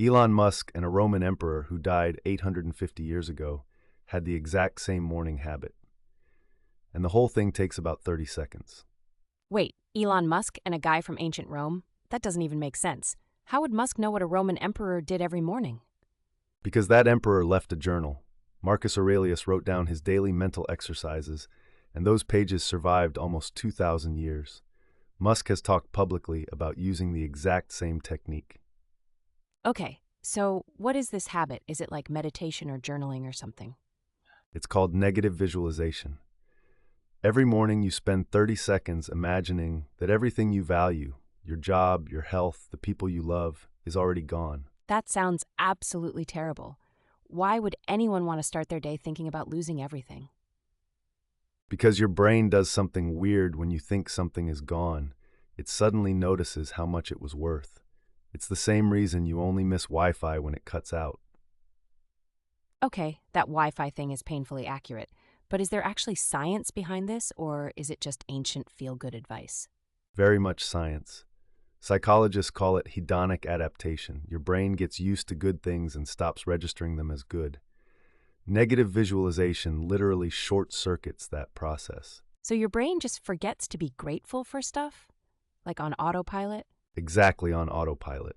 Elon Musk and a Roman emperor who died 850 years ago had the exact same morning habit. And the whole thing takes about 30 seconds. Wait, Elon Musk and a guy from ancient Rome? That doesn't even make sense. How would Musk know what a Roman emperor did every morning? Because that emperor left a journal. Marcus Aurelius wrote down his daily mental exercises, and those pages survived almost 2,000 years. Musk has talked publicly about using the exact same technique. Okay, so what is this habit? Is it like meditation or journaling or something? It's called negative visualization. Every morning you spend 30 seconds imagining that everything you value, your job, your health, the people you love, is already gone. That sounds absolutely terrible. Why would anyone want to start their day thinking about losing everything? Because your brain does something weird when you think something is gone. It suddenly notices how much it was worth. It's the same reason you only miss Wi-Fi when it cuts out. Okay, that Wi-Fi thing is painfully accurate. But is there actually science behind this, or is it just ancient feel-good advice? Very much science. Psychologists call it hedonic adaptation. Your brain gets used to good things and stops registering them as good. Negative visualization literally short-circuits that process. So your brain just forgets to be grateful for stuff? Like on autopilot? Exactly on autopilot.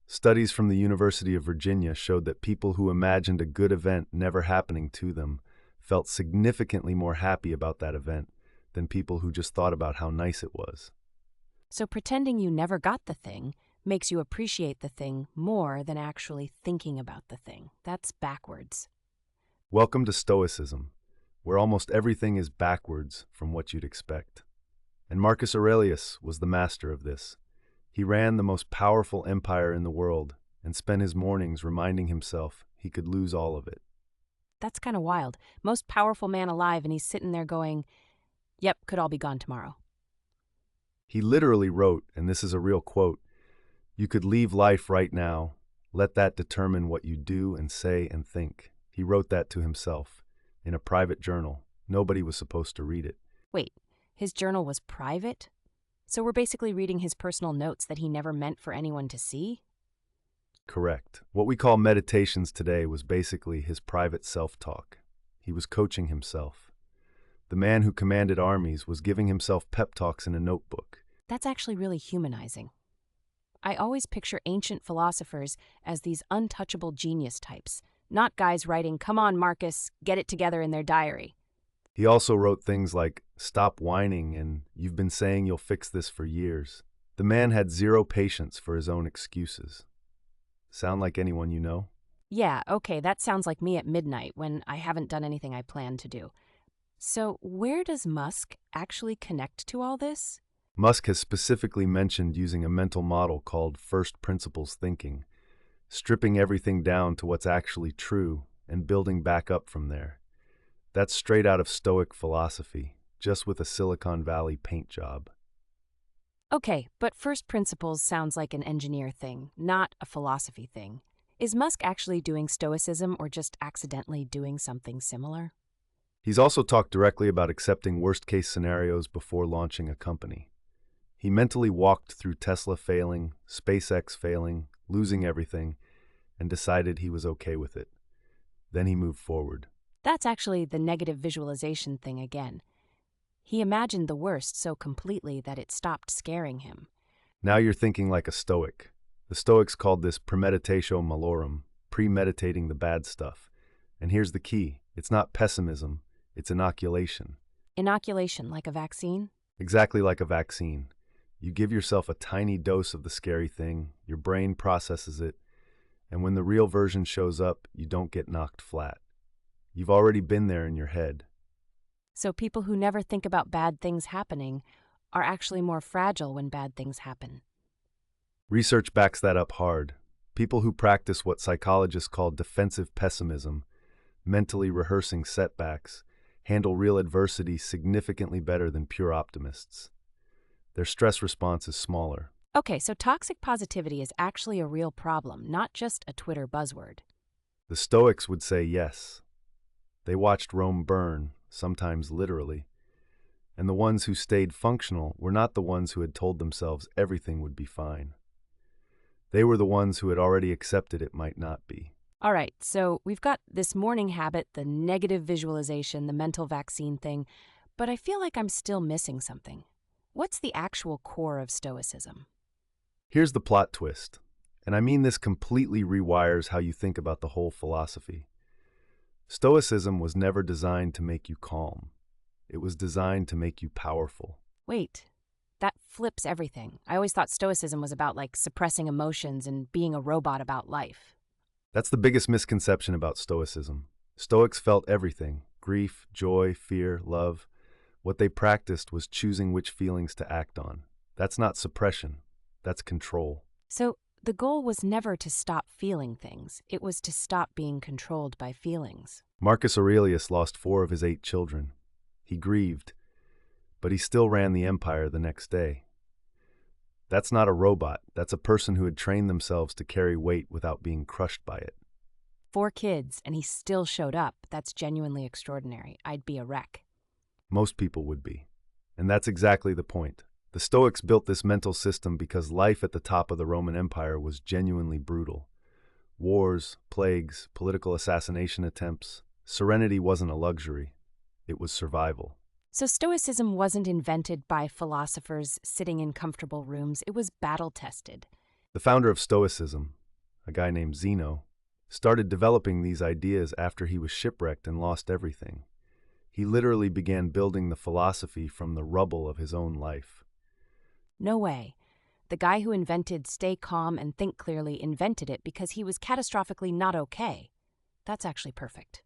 Studies from the University of Virginia showed that people who imagined a good event never happening to them felt significantly more happy about that event than people who just thought about how nice it was. So pretending you never got the thing makes you appreciate the thing more than actually thinking about the thing. That's backwards. Welcome to Stoicism, where almost everything is backwards from what you'd expect. And Marcus Aurelius was the master of this. He ran the most powerful empire in the world and spent his mornings reminding himself he could lose all of it. That's kind of wild. Most powerful man alive, and he's sitting there going, yep, could all be gone tomorrow. He literally wrote, and this is a real quote, "You could leave life right now. Let that determine what you do and say and think." He wrote that to himself in a private journal. Nobody was supposed to read it. Wait, his journal was private? So we're basically reading his personal notes that he never meant for anyone to see? Correct. What we call meditations today was basically his private self-talk. He was coaching himself. The man who commanded armies was giving himself pep talks in a notebook. That's actually really humanizing. I always picture ancient philosophers as these untouchable genius types, not guys writing, "Come on, Marcus, get it together" in their diary. He also wrote things like, "Stop whining," and "You've been saying you'll fix this for years." The man had zero patience for his own excuses. Sound like anyone you know? Yeah, okay, that sounds like me at midnight when I haven't done anything I planned to do. So where does Musk actually connect to all this? Musk has specifically mentioned using a mental model called first principles thinking, stripping everything down to what's actually true and building back up from there. That's straight out of Stoic philosophy, just with a Silicon Valley paint job. Okay, but first principles sounds like an engineer thing, not a philosophy thing. Is Musk actually doing Stoicism or just accidentally doing something similar? He's also talked directly about accepting worst-case scenarios before launching a company. He mentally walked through Tesla failing, SpaceX failing, losing everything, and decided he was okay with it. Then he moved forward. That's actually the negative visualization thing again. He imagined the worst so completely that it stopped scaring him. Now you're thinking like a Stoic. The Stoics called this premeditatio malorum, premeditating the bad stuff. And here's the key. It's not pessimism, it's inoculation. Inoculation, like a vaccine? Exactly like a vaccine. You give yourself a tiny dose of the scary thing, your brain processes it, and when the real version shows up, you don't get knocked flat. You've already been there in your head. So people who never think about bad things happening are actually more fragile when bad things happen. Research backs that up hard. People who practice what psychologists call defensive pessimism, mentally rehearsing setbacks, handle real adversity significantly better than pure optimists. Their stress response is smaller. Okay, so toxic positivity is actually a real problem, not just a Twitter buzzword. The Stoics would say yes. They watched Rome burn, sometimes literally, and the ones who stayed functional were not the ones who had told themselves everything would be fine. They were the ones who had already accepted it might not be. All right, so we've got this morning habit, the negative visualization, the mental vaccine thing, but I feel like I'm still missing something. What's the actual core of Stoicism? Here's the plot twist, and I mean this completely rewires how you think about the whole philosophy. Stoicism was never designed to make you calm. It was designed to make you powerful. Wait, that flips everything. I always thought Stoicism was about suppressing emotions and being a robot about life. That's the biggest misconception about Stoicism. Stoics felt everything: grief, joy, fear, love. What they practiced was choosing which feelings to act on. That's not suppression, that's control. So the goal was never to stop feeling things, it was to stop being controlled by feelings. Marcus Aurelius lost 4 of his 8 children. He grieved, but he still ran the empire the next day. That's not a robot, that's a person who had trained themselves to carry weight without being crushed by it. 4 kids, and he still showed up. That's genuinely extraordinary. I'd be a wreck. Most people would be. And that's exactly the point. The Stoics built this mental system because life at the top of the Roman Empire was genuinely brutal. Wars, plagues, political assassination attempts. Serenity wasn't a luxury. It was survival. So Stoicism wasn't invented by philosophers sitting in comfortable rooms. It was battle-tested. The founder of Stoicism, a guy named Zeno, started developing these ideas after he was shipwrecked and lost everything. He literally began building the philosophy from the rubble of his own life. No way. The guy who invented stay calm and think clearly invented it because he was catastrophically not okay. That's actually perfect.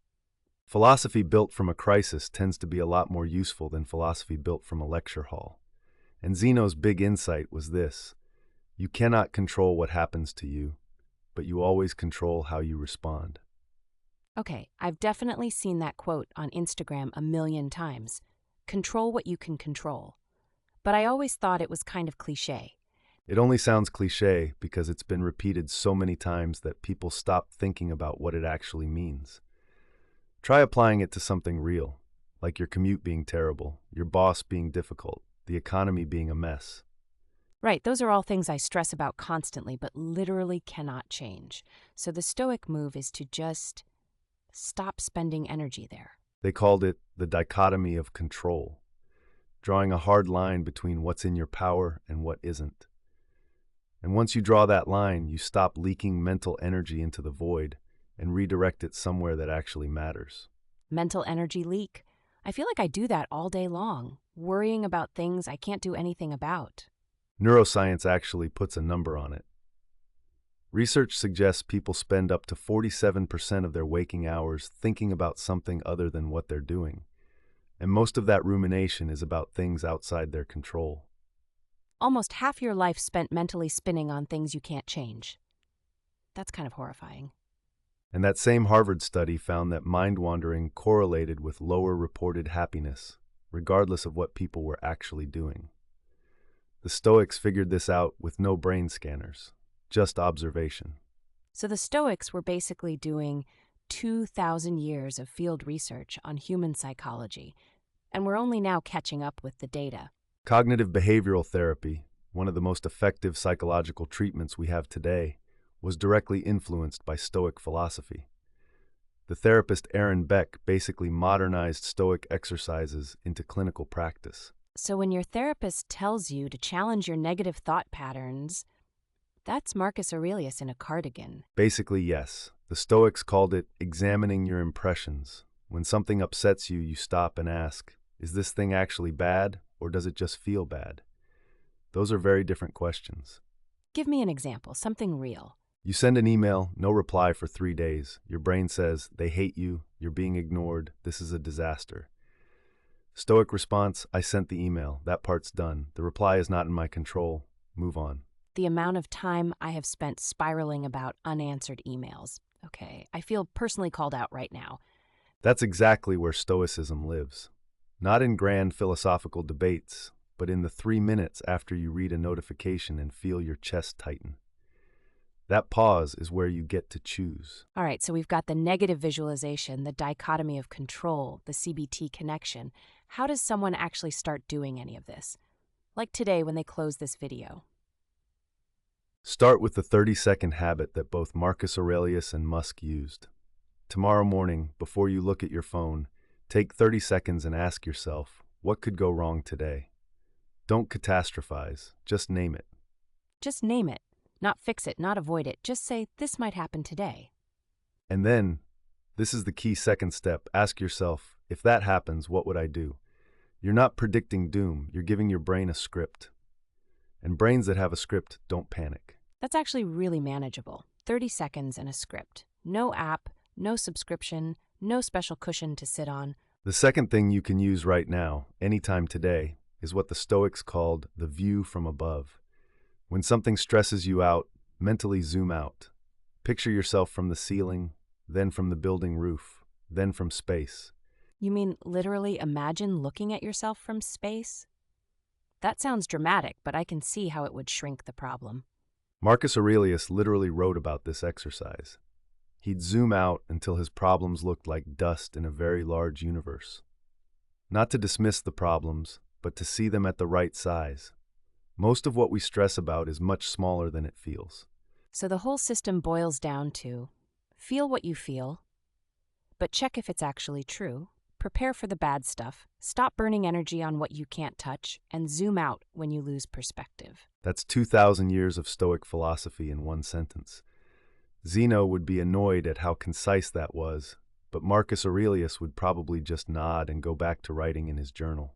Philosophy built from a crisis tends to be a lot more useful than philosophy built from a lecture hall. And Zeno's big insight was this: you cannot control what happens to you, but you always control how you respond. Okay, I've definitely seen that quote on Instagram a million times. Control what you can control. But I always thought it was kind of cliché. It only sounds cliché because it's been repeated so many times that people stop thinking about what it actually means. Try applying it to something real, like your commute being terrible, your boss being difficult, the economy being a mess. Right, those are all things I stress about constantly, but literally cannot change. So the Stoic move is to just stop spending energy there. They called it the dichotomy of control, drawing a hard line between what's in your power and what isn't. And once you draw that line, you stop leaking mental energy into the void and redirect it somewhere that actually matters. Mental energy leak. I feel like I do that all day long, worrying about things I can't do anything about. Neuroscience actually puts a number on it. Research suggests people spend up to 47% of their waking hours thinking about something other than what they're doing. And most of that rumination is about things outside their control. Almost half your life spent mentally spinning on things you can't change. That's kind of horrifying. And that same Harvard study found that mind-wandering correlated with lower reported happiness, regardless of what people were actually doing. The Stoics figured this out with no brain scanners, just observation. So the Stoics were basically doing 2,000 years of field research on human psychology, and we're only now catching up with the data. Cognitive behavioral therapy, one of the most effective psychological treatments we have today, was directly influenced by Stoic philosophy. The therapist Aaron Beck basically modernized Stoic exercises into clinical practice. So when your therapist tells you to challenge your negative thought patterns, that's Marcus Aurelius in a cardigan. Basically, yes. The Stoics called it examining your impressions. When something upsets you, you stop and ask, is this thing actually bad, or does it just feel bad? Those are very different questions. Give me an example, something real. You send an email, no reply for 3 days. Your brain says, they hate you, you're being ignored, this is a disaster. Stoic response, I sent the email, that part's done. The reply is not in my control, move on. The amount of time I have spent spiraling about unanswered emails. Okay, I feel personally called out right now. That's exactly where Stoicism lives. Not in grand philosophical debates, but in the 3 minutes after you read a notification and feel your chest tighten. That pause is where you get to choose. All right, so we've got the negative visualization, the dichotomy of control, the CBT connection. How does someone actually start doing any of this? Like today when they close this video. Start with the 30-second habit that both Marcus Aurelius and Musk used. Tomorrow morning, before you look at your phone, take 30 seconds and ask yourself, what could go wrong today? Don't catastrophize, just name it. Just name it. Not fix it, not avoid it. Just say, this might happen today. And then, this is the key second step, ask yourself, if that happens, what would I do? You're not predicting doom, you're giving your brain a script. And brains that have a script don't panic. That's actually really manageable. 30 seconds and a script. No app, no subscription, no special cushion to sit on. The second thing you can use right now, anytime today, is what the Stoics called the view from above. When something stresses you out, mentally zoom out. Picture yourself from the ceiling, then from the building roof, then from space. You mean literally imagine looking at yourself from space? That sounds dramatic, but I can see how it would shrink the problem. Marcus Aurelius literally wrote about this exercise. He'd zoom out until his problems looked like dust in a very large universe. Not to dismiss the problems, but to see them at the right size. Most of what we stress about is much smaller than it feels. So the whole system boils down to feel what you feel, but check if it's actually true. Prepare for the bad stuff, stop burning energy on what you can't touch, and zoom out when you lose perspective. That's 2,000 years of Stoic philosophy in one sentence. Zeno would be annoyed at how concise that was, but Marcus Aurelius would probably just nod and go back to writing in his journal.